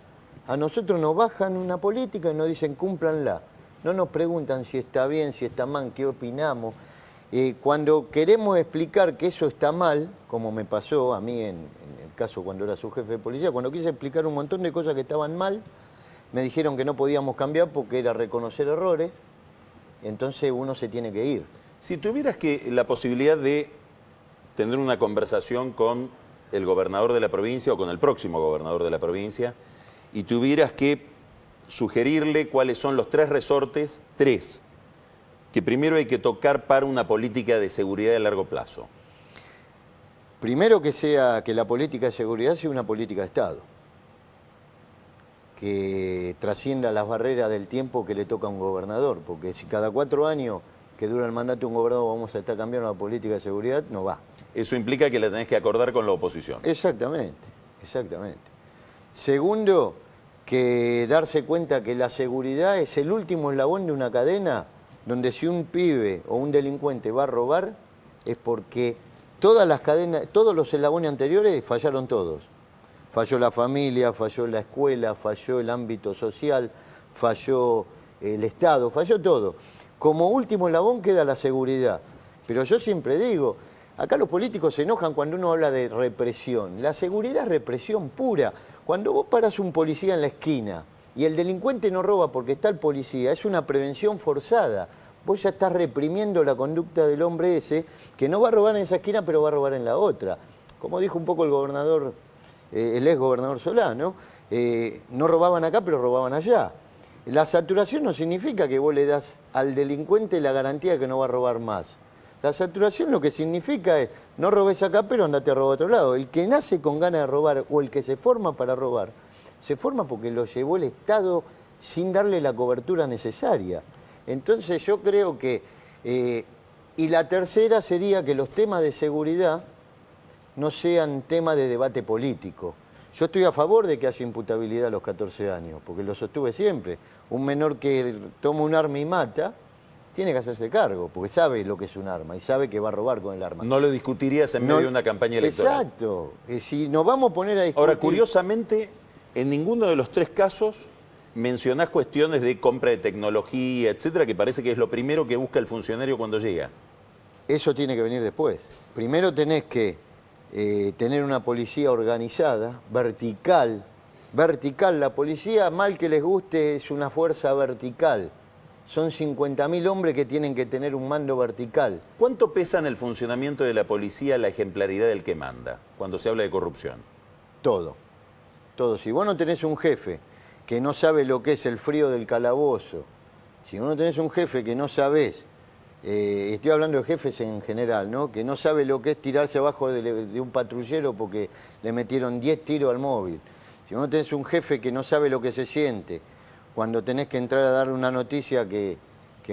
A nosotros nos bajan una política y nos dicen cúmplanla. No nos preguntan si está bien, si está mal, qué opinamos. Cuando queremos explicar que eso está mal, como me pasó a mí en el caso cuando era su jefe de policía, cuando quise explicar un montón de cosas que estaban mal, me dijeron que no podíamos cambiar porque era reconocer errores, entonces uno se tiene que ir. Si tuvieras la posibilidad de tener una conversación con el gobernador de la provincia o con el próximo gobernador de la provincia y tuvieras que sugerirle cuáles son los 3 resortes, 3, que primero hay que tocar para una política de seguridad a largo plazo. Primero que la política de seguridad sea una política de Estado, que trascienda las barreras del tiempo que le toca a un gobernador, porque si cada 4 años que dura el mandato de un gobernador vamos a estar cambiando la política de seguridad, no va. Eso implica que la tenés que acordar con la oposición. Exactamente, exactamente. Segundo, que darse cuenta que la seguridad es el último eslabón de una cadena donde si un pibe o un delincuente va a robar es porque todas las cadenas, todos los eslabones anteriores fallaron todos. Falló la familia, falló la escuela, falló el ámbito social, falló el Estado, falló todo. Como último eslabón queda la seguridad. Pero yo siempre digo, acá los políticos se enojan cuando uno habla de represión. La seguridad es represión pura. Cuando vos parás un policía en la esquina y el delincuente no roba porque está el policía, es una prevención forzada. Vos ya estás reprimiendo la conducta del hombre ese que no va a robar en esa esquina, pero va a robar en la otra. Como dijo un poco el gobernador, el ex gobernador Solá, ¿no? No robaban acá, pero robaban allá. La saturación no significa que vos le das al delincuente la garantía de que no va a robar más. La saturación lo que significa es, no robes acá, pero andate a robar a otro lado. El que nace con ganas de robar o el que se forma para robar, se forma porque lo llevó el Estado sin darle la cobertura necesaria. Entonces yo creo que... y la tercera sería que los temas de seguridad no sean temas de debate político. Yo estoy a favor de que haya imputabilidad a los 14 años, porque lo sostuve siempre. Un menor que toma un arma y mata, tiene que hacerse cargo, porque sabe lo que es un arma y sabe que va a robar con el arma. No lo discutirías en medio de una campaña electoral. Exacto. Si nos vamos a poner a discutir... Ahora, curiosamente, en ninguno de los 3 casos mencionás cuestiones de compra de tecnología, etcétera, que parece que es lo primero que busca el funcionario cuando llega. Eso tiene que venir después. Primero tenés que tener una policía organizada, vertical. Vertical, la policía, mal que les guste, es una fuerza vertical. son 50.000 hombres que tienen que tener un mando vertical. ¿Cuánto pesa en el funcionamiento de la policía la ejemplaridad del que manda cuando se habla de corrupción? Todo. Todo. Si vos no tenés un jefe que no sabe lo que es el frío del calabozo, si vos no tenés un jefe que no sabés, estoy hablando de jefes en general, ¿no? Que no sabe lo que es tirarse abajo de un patrullero porque le metieron 10 tiros al móvil. Si vos no tenés un jefe que no sabe lo que se siente cuando tenés que entrar a dar una noticia que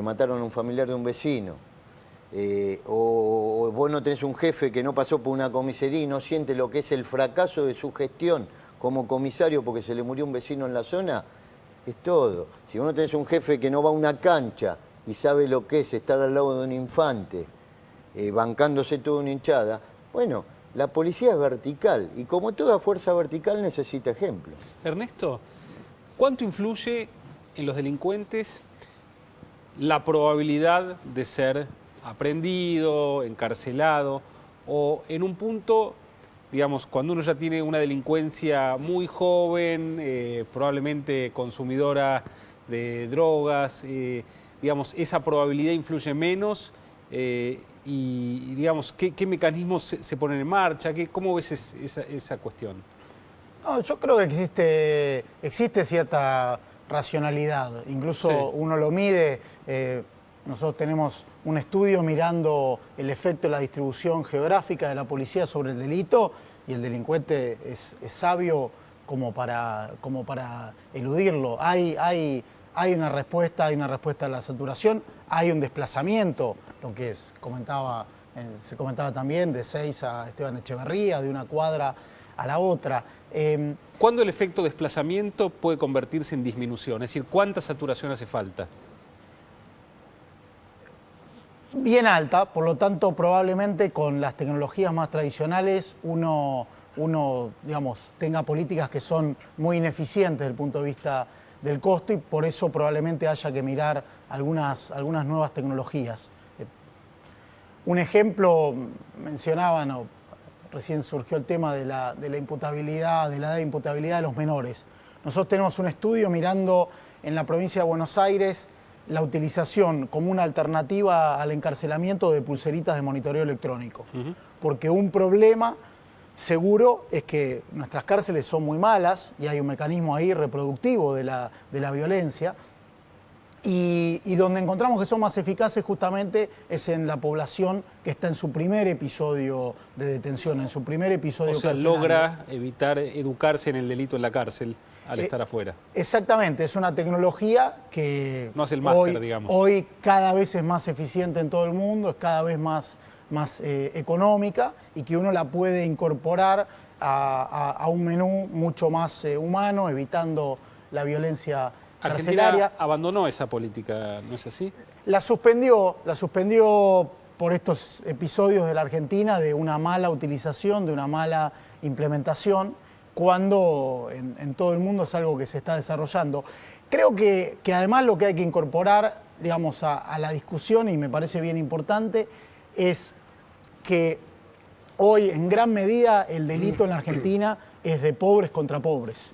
mataron a un familiar de un vecino, o vos no tenés un jefe que no pasó por una comisaría y no siente lo que es el fracaso de su gestión como comisario porque se le murió un vecino en la zona, es todo. Si vos no tenés un jefe que no va a una cancha y sabe lo que es estar al lado de un infante, bancándose toda una hinchada, bueno, la policía es vertical y como toda fuerza vertical necesita ejemplos. Ernesto, ¿cuánto influye en los delincuentes la probabilidad de ser aprehendido, encarcelado o en un punto, digamos, cuando uno ya tiene una delincuencia muy joven, probablemente consumidora de drogas, digamos, esa probabilidad influye menos y digamos, ¿qué mecanismos se ponen en marcha? ¿Cómo ves esa cuestión? No, yo creo que existe cierta racionalidad, incluso Sí. uno lo mide. Nosotros tenemos un estudio mirando el efecto de la distribución geográfica de la policía sobre el delito y el delincuente es sabio como para eludirlo. Hay una respuesta a la saturación, hay un desplazamiento, lo que se comentaba también, de Seiza a Esteban Echeverría, de una cuadra a la otra. ¿Cuándo el efecto desplazamiento puede convertirse en disminución? Es decir, ¿cuánta saturación hace falta? Bien alta, por lo tanto, probablemente con las tecnologías más tradicionales uno digamos, tenga políticas que son muy ineficientes desde el punto de vista del costo y por eso probablemente haya que mirar algunas nuevas tecnologías. Un ejemplo, mencionaban, recién surgió el tema de la imputabilidad, de la edad de imputabilidad de los menores. Nosotros tenemos un estudio mirando en la provincia de Buenos Aires la utilización como una alternativa al encarcelamiento de pulseritas de monitoreo electrónico. Porque un problema seguro es que nuestras cárceles son muy malas y hay un mecanismo ahí reproductivo de la violencia. Y donde encontramos que son más eficaces justamente es en la población que está en su primer episodio de detención, en su primer episodio carcelario. Logra evitar educarse en el delito en la cárcel al estar afuera. Exactamente, es una tecnología que no hace el máster, digamos. Hoy cada vez es más eficiente en todo el mundo, es cada vez más económica y que uno la puede incorporar a un menú mucho más humano, evitando la violencia carcelaria. Argentina abandonó esa política, ¿no es así? La suspendió por estos episodios de la Argentina de una mala utilización, de una mala implementación, cuando en todo el mundo es algo que se está desarrollando. Creo que además lo que hay que incorporar, digamos, a la discusión, y me parece bien importante, es que hoy en gran medida el delito en la Argentina es de pobres contra pobres.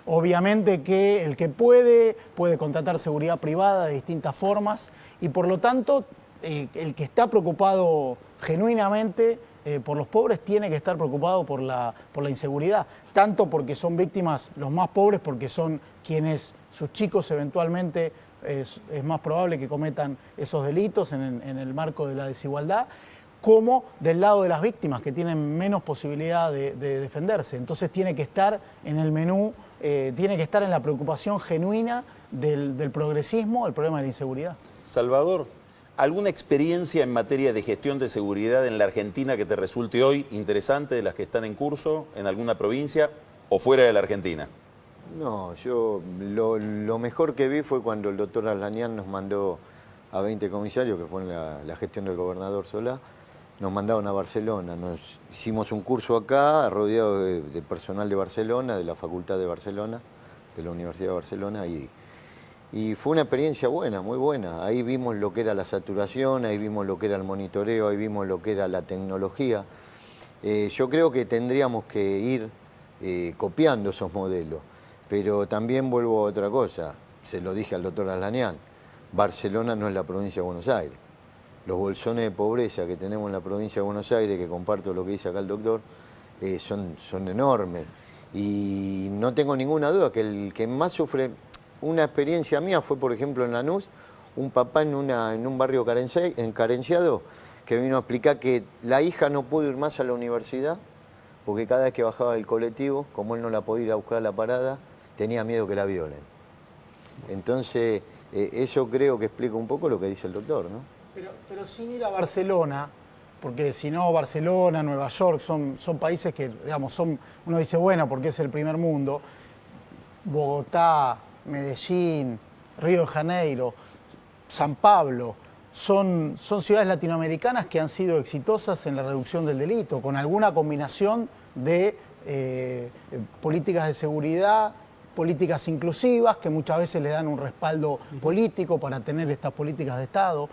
Obviamente que el que puede contratar seguridad privada de distintas formas y por lo tanto el que está preocupado genuinamente por los pobres tiene que estar preocupado por la inseguridad, tanto porque son víctimas los más pobres, porque son quienes sus chicos eventualmente es más probable que cometan esos delitos en el marco de la desigualdad, como del lado de las víctimas que tienen menos posibilidad de defenderse. Entonces tiene que estar en el menú, tiene que estar en la preocupación genuina del progresismo, el problema de la inseguridad. Salvador, ¿alguna experiencia en materia de gestión de seguridad en la Argentina que te resulte hoy interesante de las que están en curso en alguna provincia o fuera de la Argentina? No, yo lo mejor que vi fue cuando el doctor Arlanian nos mandó a 20 comisarios, que fue en la gestión del gobernador Solá, nos mandaron a Barcelona. Hicimos un curso acá, rodeado de personal de Barcelona, de la Facultad de Barcelona, de la Universidad de Barcelona, y fue una experiencia buena, muy buena. Ahí vimos lo que era la saturación, ahí vimos lo que era el monitoreo, ahí vimos lo que era la tecnología. Yo creo que tendríamos que ir copiando esos modelos, pero también vuelvo a otra cosa, se lo dije al doctor Arlanian, Barcelona no es la provincia de Buenos Aires. Los bolsones de pobreza que tenemos en la provincia de Buenos Aires, que comparto lo que dice acá el doctor, son enormes. Y no tengo ninguna duda que el que más sufre, una experiencia mía fue, por ejemplo, en Lanús, un papá en un barrio carenciado que vino a explicar que la hija no pudo ir más a la universidad porque cada vez que bajaba del colectivo, como él no la podía ir a buscar a la parada, tenía miedo que la violen. Entonces, eso creo que explica un poco lo que dice el doctor, ¿no? Pero sin ir a Barcelona, porque si no, Barcelona, Nueva York, son países que, digamos, uno dice, bueno, porque es el primer mundo. Bogotá, Medellín, Río de Janeiro, San Pablo, son ciudades latinoamericanas que han sido exitosas en la reducción del delito, con alguna combinación de políticas de seguridad, políticas inclusivas, que muchas veces le dan un respaldo político para tener estas políticas de Estado.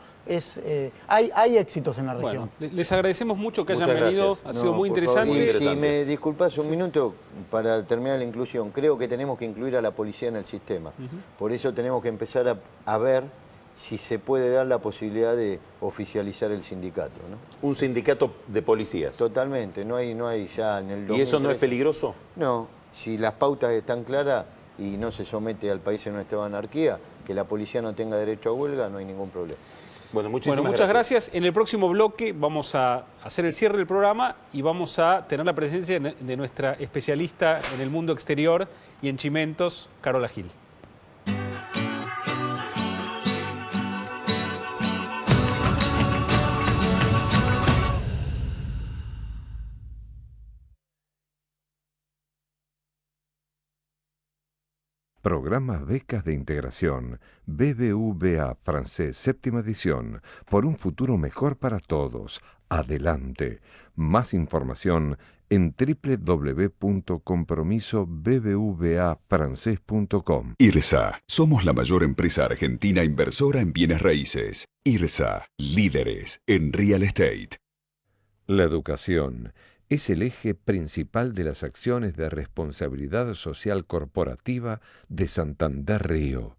Hay éxitos en la región. Bueno, les agradecemos mucho que hayan Muchas venido, gracias. ha sido muy interesante. Y si me disculpas un minuto para terminar la inclusión, creo que tenemos que incluir a la policía en el sistema. Por eso tenemos que empezar a ver si se puede dar la posibilidad de oficializar el sindicato, ¿no? Un sindicato de policías. Totalmente, no hay ya en el 2013. ¿Y eso no es peligroso? No, si las pautas están claras y no se somete al país en una estado de anarquía, que la policía no tenga derecho a huelga, no hay ningún problema. Bueno, muchas gracias. En el próximo bloque vamos a hacer el cierre del programa y vamos a tener la presencia de nuestra especialista en el mundo exterior y en chimentos, Carola Gil. Programa Becas de Integración, BBVA Francés, 7ª edición, por un futuro mejor para todos. Adelante. Más información en www.compromisobbvafrancés.com. IRSA. Somos la mayor empresa argentina inversora en bienes raíces. IRSA. Líderes en real estate. La educación es el eje principal de las acciones de responsabilidad social corporativa de Santander Río.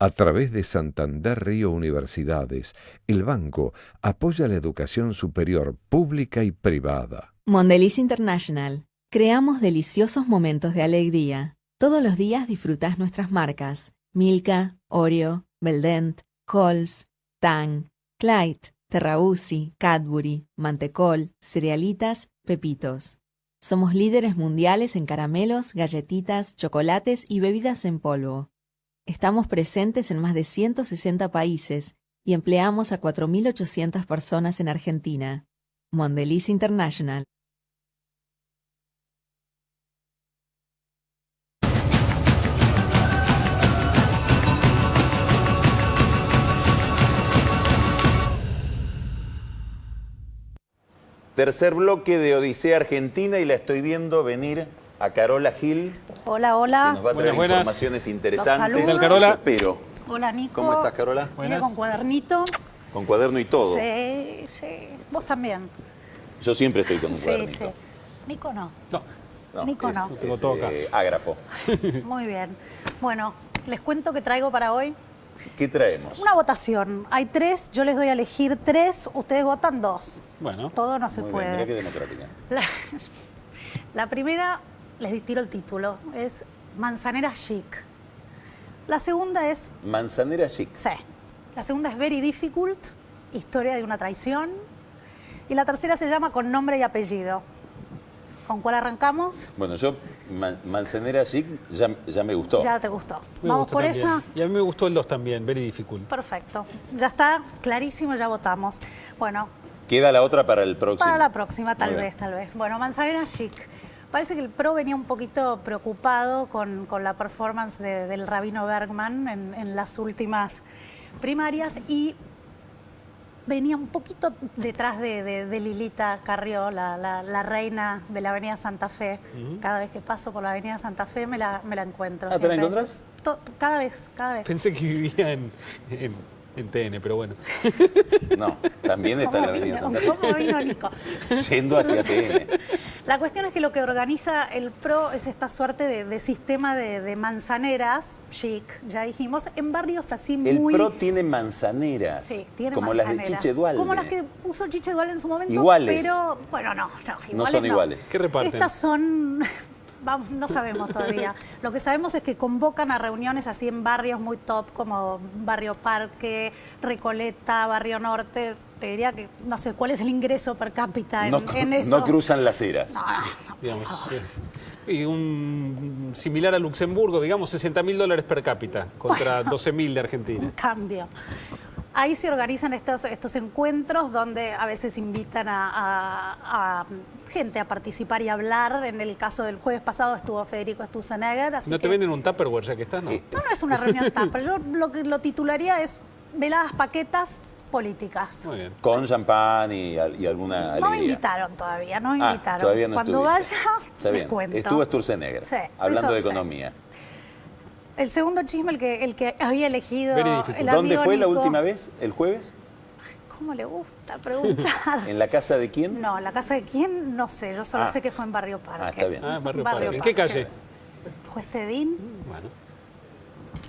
A través de Santander Río Universidades, el banco apoya la educación superior pública y privada. Mondelez International. Creamos deliciosos momentos de alegría. Todos los días disfrutás nuestras marcas: Milka, Oreo, Beldent, Halls, Tang, Clyde, Terrabusi, Cadbury, Mantecol, Cerealitas, Pepitos. Somos líderes mundiales en caramelos, galletitas, chocolates y bebidas en polvo. Estamos presentes en más de 160 países y empleamos a 4.800 personas en Argentina. Mondelez International. Tercer bloque de Odisea Argentina y la estoy viendo venir a Carola Gil. Hola, hola. Que nos va a traer informaciones interesantes. ¿Qué tal, Carola? Espero. Hola, Nico. ¿Cómo estás, Carola? Mira, con cuadernito. Con cuaderno y todo. Sí, sí. Vos también. Yo siempre estoy con un cuadernito. Sí. Nico no. No, Nico no. Es ágrafo. Muy bien. Bueno, les cuento que traigo para hoy. ¿Qué traemos? Una votación. Hay 3, yo les doy a elegir 3, ustedes votan 2. Bueno. Todo no se Muy puede. Bien, mirá qué democrática. La primera, les tiro el título, es Manzanera Chic. La segunda es... Manzanera Chic. Sí. La segunda es Very Difficult, Historia de una traición. Y la tercera se llama Con nombre y apellido. ¿Con cuál arrancamos? Bueno, yo, Manzanera Chic, ya me gustó. Ya te gustó. Me Vamos gustó por también. esa. Y a mí me gustó el 2 también, Very Difficult. Perfecto. Ya está clarísimo, ya votamos. Bueno. Queda la otra para el próximo. Para la próxima, tal Muy vez. Bueno, Manzanera Chic. Parece que el PRO venía un poquito preocupado con la performance del Rabino Bergman en las últimas primarias y venía un poquito detrás de Lilita Carrió, la reina de la Avenida Santa Fe. Cada vez que paso por la Avenida Santa Fe me la encuentro. ¿Te la encontrás? Cada vez. Pensé que vivía en TN, pero bueno. No, también está en la Avenida Santa Fe. ¿Cómo vino, Nico? Yendo hacia TN. La cuestión es que lo que organiza el PRO es esta suerte de sistema de manzaneras, chic, ya dijimos, en barrios así muy... El PRO tiene manzaneras, Sí, tiene como manzaneras. las de Chiche Dualde. Como las que puso Chiche Dualde en su momento. Iguales. Pero, bueno, no No son iguales. ¿Qué reparten? Estas son... Vamos, no sabemos todavía. Lo que sabemos es que convocan a reuniones así en barrios muy top, como Barrio Parque, Recoleta, Barrio Norte. Te diría que no sé cuál es el ingreso per cápita en eso. No cruzan las eras. No, Digamos, y un similar a Luxemburgo, digamos, $60.000 per cápita contra 12.000 de Argentina. Cambio. Ahí se organizan estos encuentros donde a veces invitan a gente a participar y hablar. En el caso del jueves pasado estuvo Federico Sturzenegger. ¿No te venden un Tupperware ya que estás? No, no es una reunión tupper. Yo lo titularía es veladas paquetas políticas. Muy bien. Con champán y alguna alegría. No me invitaron todavía, no me invitaron. Todavía no Cuando estuviste. vaya, Está bien. les cuento. Estuvo Sturzenegger, Sí, hablando de eso, sí. economía. El segundo chisme, el que había elegido Very el difficult. amigo ¿Dónde fue la Nico. última vez? ¿El jueves? ¿Cómo le gusta preguntar? ¿En la casa de quién? No, la casa de quién, no sé. Yo solo Ah. sé que fue en Barrio Parque. Ah, está bien. Ah, Barrio Parque. ¿En qué calle? Juez Tedín.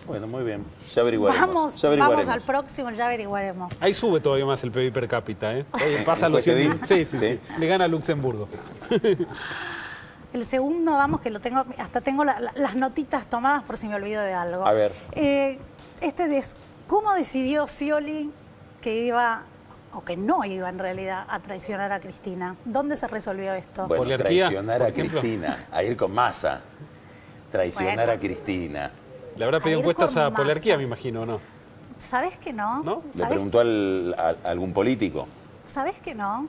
Bueno, muy bien. Ya averiguaremos. Vamos, ya averiguaremos. vamos al próximo, ya averiguaremos. Ahí sube todavía más el PIB per cápita, ¿eh? Pasa a los 100.000. Sí. Le gana a Luxemburgo. El segundo, vamos, que lo tengo, hasta tengo las notitas tomadas por si me olvido de algo. A ver. Este es cómo decidió Scioli que iba, o que no iba en realidad, a traicionar a Cristina. ¿Dónde se resolvió esto? Bueno, Poliarquía, traicionar por a ejemplo. Cristina, a ir con Massa. Traicionar Bueno. a Cristina. Le habrá pedido A ir encuestas con a Poliarquía, Massa. me imagino, ¿o no? ¿Sabes que no? ¿No? Le ¿Sabes preguntó a algún político. ¿Sabes que no?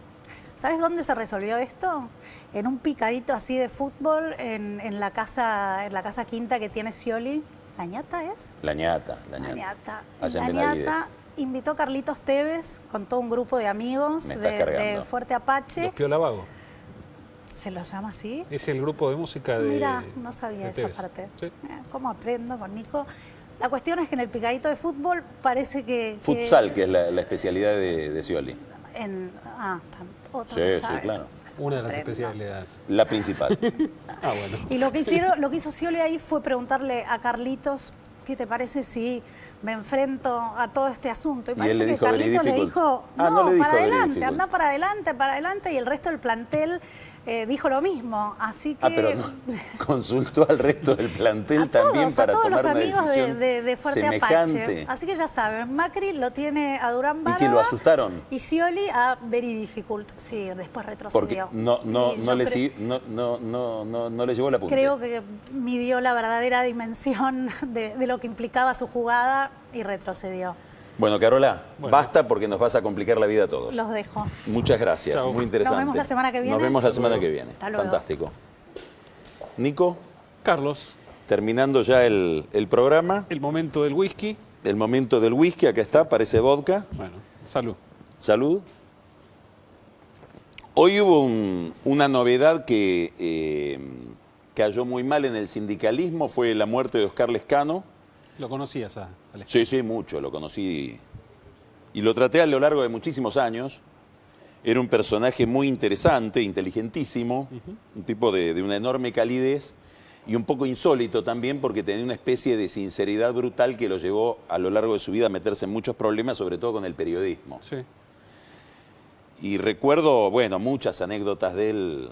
¿Sabes dónde se resolvió esto? En un picadito así de fútbol en la casa quinta que tiene Scioli. ¿La ñata es? La ñata. La ñata. Allá La en Benavides. ñata invitó a Carlitos Tevez con todo un grupo de amigos Me estás de cargando. Fuerte Apache. Los Piola Vago. ¿Se los llama así? Es el grupo de música de... Mira, no sabía de esa Tevez. parte. Sí. ¿Cómo aprendo con Nico? La cuestión es que en el picadito de fútbol parece que... Futsal, que es la especialidad de Scioli. Otro Sí, que sí, sabe. claro. Una de las Aprendo. especialidades. La principal. Ah, bueno. Y lo que hizo Scioli ahí fue preguntarle a Carlitos, ¿qué te parece si me enfrento a todo este asunto? Y Y parece él le que dijo, "Very Carlitos le difficult". dijo, Ah, no, no le dijo, para "Very adelante, difficult". anda para adelante, y el resto del plantel dijo lo mismo. Así que... Pero no, consultó al resto del plantel también para a todos tomar los una amigos decisión de Fuerte semejante. Apache. Así que ya saben, Macri lo tiene a Durán Y Barba. que lo asustaron. Y Scioli a Very Difficult. Sí, después Porque retrocedió. no Y yo le llevó la punta. creo que midió la verdadera dimensión de lo que implicaba su jugada y retrocedió. Bueno, Carola, basta porque nos vas a complicar la vida a todos. Los dejo. Muchas gracias, Chao. muy interesante. Nos vemos la semana que viene. Nos vemos la semana que viene. Hasta luego. Fantástico. Nico, Carlos, terminando ya el programa, el momento del whisky. el momento del whisky, acá está, parece vodka. Bueno, salud. Salud. Hoy hubo una novedad que cayó muy mal en el sindicalismo, fue la muerte de Oscar Lescano. ¿Lo conocías a Alex? Sí, mucho, lo conocí y lo traté a lo largo de muchísimos años. Era un personaje muy interesante, inteligentísimo, un tipo de una enorme calidez y un poco insólito también porque tenía una especie de sinceridad brutal que lo llevó a lo largo de su vida a meterse en muchos problemas, sobre todo con el periodismo. Sí. Y recuerdo, bueno, muchas anécdotas de él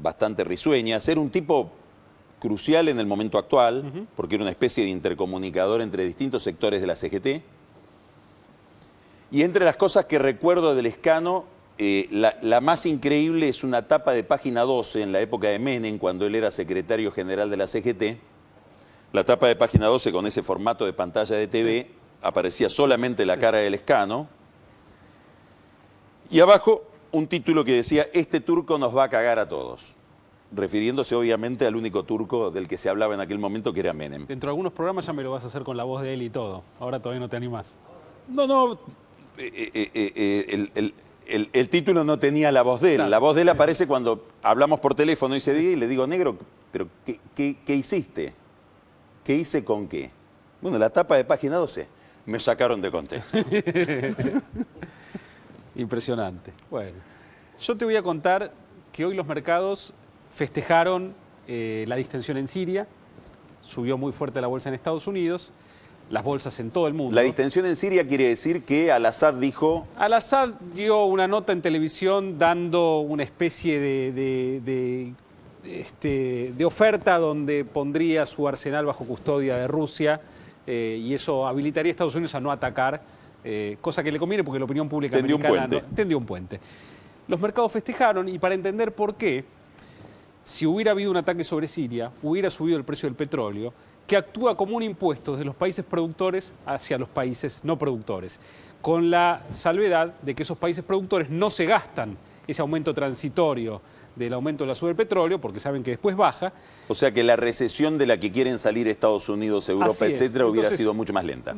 bastante risueñas. Era un tipo crucial en el momento actual, porque era una especie de intercomunicador entre distintos sectores de la CGT. Y entre las cosas que recuerdo de Lescano, la más increíble es una tapa de página 12 en la época de Menem, cuando él era secretario general de la CGT. La tapa de página 12 con ese formato de pantalla de TV, aparecía solamente la cara de Lescano. Y abajo un título que decía, este turco nos va a cagar a todos. Refiriéndose obviamente al único turco del que se hablaba en aquel momento, que era Menem. Dentro de algunos programas ya me lo vas a hacer con la voz de él y todo. Ahora todavía no te animás. No, el título no tenía la voz de él. Claro. La voz de él aparece cuando hablamos por teléfono ese día y le digo, negro, pero ¿qué hiciste? ¿Qué hice con qué? Bueno, la tapa de página 12. Me sacaron de contexto. Impresionante. Bueno, yo te voy a contar que hoy los mercados festejaron la distensión en Siria, subió muy fuerte la bolsa en Estados Unidos, las bolsas en todo el mundo. La distensión en Siria quiere decir que Al-Assad dijo... Al-Assad dio una nota en televisión dando una especie de oferta donde pondría su arsenal bajo custodia de Rusia y eso habilitaría a Estados Unidos a no atacar, cosa que le conviene porque la opinión pública americana tendió un puente. Los mercados festejaron y para entender por qué, si hubiera habido un ataque sobre Siria, hubiera subido el precio del petróleo, que actúa como un impuesto de los países productores hacia los países no productores, con la salvedad de que esos países productores no se gastan ese aumento transitorio del aumento de la suba del petróleo, porque saben que después baja. O sea que la recesión de la que quieren salir Estados Unidos, Europa, etcétera, hubiera sido mucho más lenta.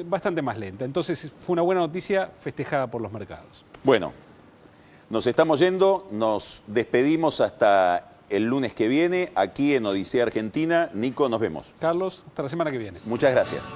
Bastante más lenta. Entonces fue una buena noticia festejada por los mercados. Bueno, nos estamos yendo, nos despedimos hasta el lunes que viene, aquí en Odisea Argentina. Nico, nos vemos. Carlos, hasta la semana que viene. Muchas gracias.